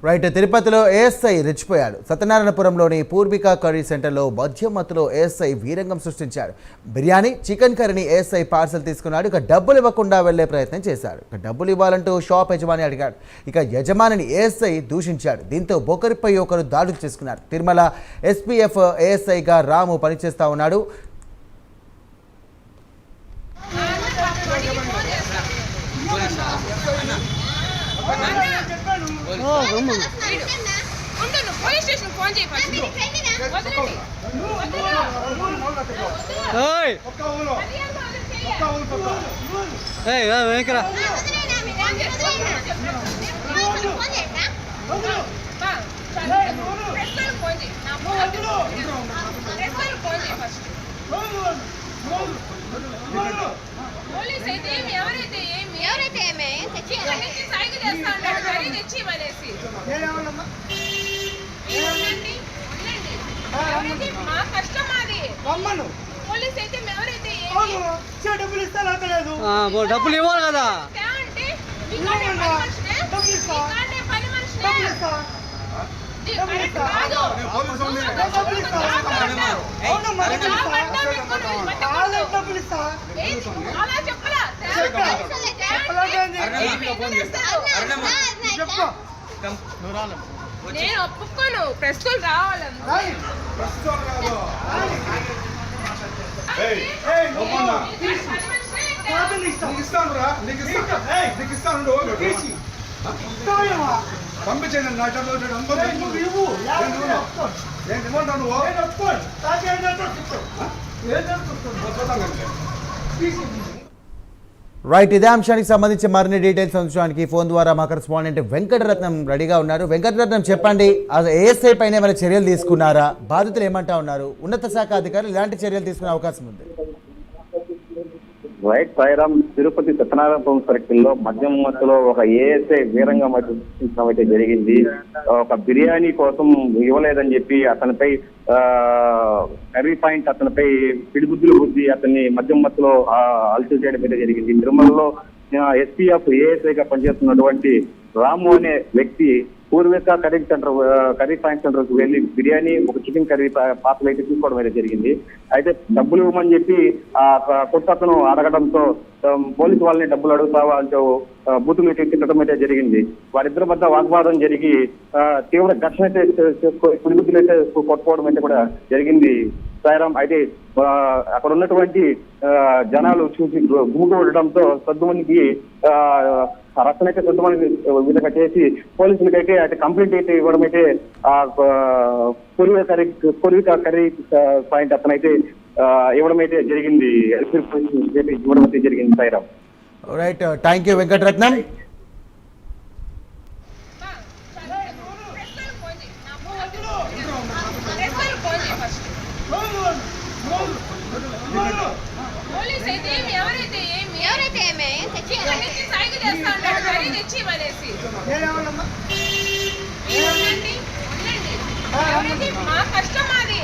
Right. తిరుపతిలో ASI రెచ్చిపోయాడు. సత్యనారాయణపురంలోని Poorvika curry సెంటర్లో మద్యం మత్తులో ఏఎస్ఐ వీరంగం సృష్టించాడు. బిర్యానీ, చికెన్ కర్రీని ఏఎస్ఐ పార్సల్ తీసుకున్నాడు. ఇక డబ్బులు ఇవ్వకుండా వెళ్లే ప్రయత్నం చేశాడు. ఇక డబ్బులు ఇవ్వాలంటూ షాప్ యజమాని అడిగాడు. ఇక యజమానిని ఏఎస్ఐ దూషించాడు. దీంతో ఒకరిపై ఒకరు దాడులు చేసుకున్నారు. తిరుమల ఎస్పీఎఫ్ ఏఎస్ఐగా రాము పనిచేస్తా ఉన్నాడు. పోలీస్ స్టేషన్ ఫోన్ చేయి ఫస్ట్ ఏయ్ ఏయ్ వెంకరా పోలీస్ అయితే ఎవరైతే ఏమి సైకిల్ చేస్తా ఉంటాడు కర్రీ తెచ్చి ఇవ్వనేసి మా కష్టం అది. పోలీస్ అయితే ఎవరైతే డబ్బులు ఇవ్వాలి కదా. పని మనిషి అలా చెప్పలా నేను ఒప్పుకోను. ప్రస్తుతం రావాలని పంపించండి. రైట్. ఇదే అంశానికి సంబంధించి మరిన్ని డీటెయిల్స్ అంశానికి ఫోన్ ద్వారా మా కరెస్పాండెంట్ వెంకటరత్నం రెడీగా ఉన్నారు. వెంకటరత్నం, చెప్పండి, ఏఎస్ఐ పైన ఏమైనా చర్యలు తీసుకున్నారా? బాధితులు ఏమంటా ఉన్నారు? ఉన్నత శాఖ అధికారులు ఎలాంటి చర్యలు తీసుకునే అవకాశం ఉంది? రైట్ సాయిరామ్, తిరుపతి సత్యనారాయణపురం సర్కిల్లో మద్యం మత్తులో ఒక ఏఎస్ఐ వీరంగా సృష్టించడం అయితే జరిగింది. ఒక బిర్యానీ కోసం ఇవ్వలేదని చెప్పి అతనిపై కర్రీ పాయింట్ అతనిపై పిడిగుద్దులు బుద్ధి అతన్ని మద్యం మత్తులో అలసి చేయడం అయితే జరిగింది. తిరుమలలో ఎస్పీఎఫ్ ఏఎస్ఐగా పనిచేస్తున్నటువంటి రాము అనే వ్యక్తి పూర్విక కర్రీ పాయింట్ సెంటర్ కు వెళ్లి బిర్యానీ, ఒక చికెన్ కర్రీ పార్సల్ అయితే తీసుకోవడం అయితే జరిగింది. అయితే డబ్బులు ఇవ్వమని చెప్పి ఆ కొత్త అతను అడగడంతో పోలీసు వాళ్ళని డబ్బులు అడుగుతావా అంటూ బూతులు అయితే తిట్టడం అయితే జరిగింది. వారిద్దరి మధ్య వాగ్వాదం జరిగి తీవ్ర ఘర్షణ అయితే పిడిగుద్దులు అయితే కొట్టుకోవడం అయితే కూడా జరిగింది సాయిరామ్. అయితే అక్కడ ఉన్నటువంటి జనాలు చూసి గుమిగూడడంతో సద్దుమణికి రక్షణ అయితే సొంతమని విధంగా చేసి పోలీసులకైతే అయితే కంప్లైంట్ అయితే ఇవ్వడం అయితే పూర్విక కర్రీ పాయింట్ అతనైతే ఇవ్వడం అయితే జరిగింది. ఇవ్వడం అయితే జరిగింది Sairam. Right. Thank you Venkataratnam. Police అయితే ఎవరైతే సైకిల్ చేస్తా ఉంటాడు కర్రీ తెచ్చి ఇవ్వనేసి మా కష్టం అది.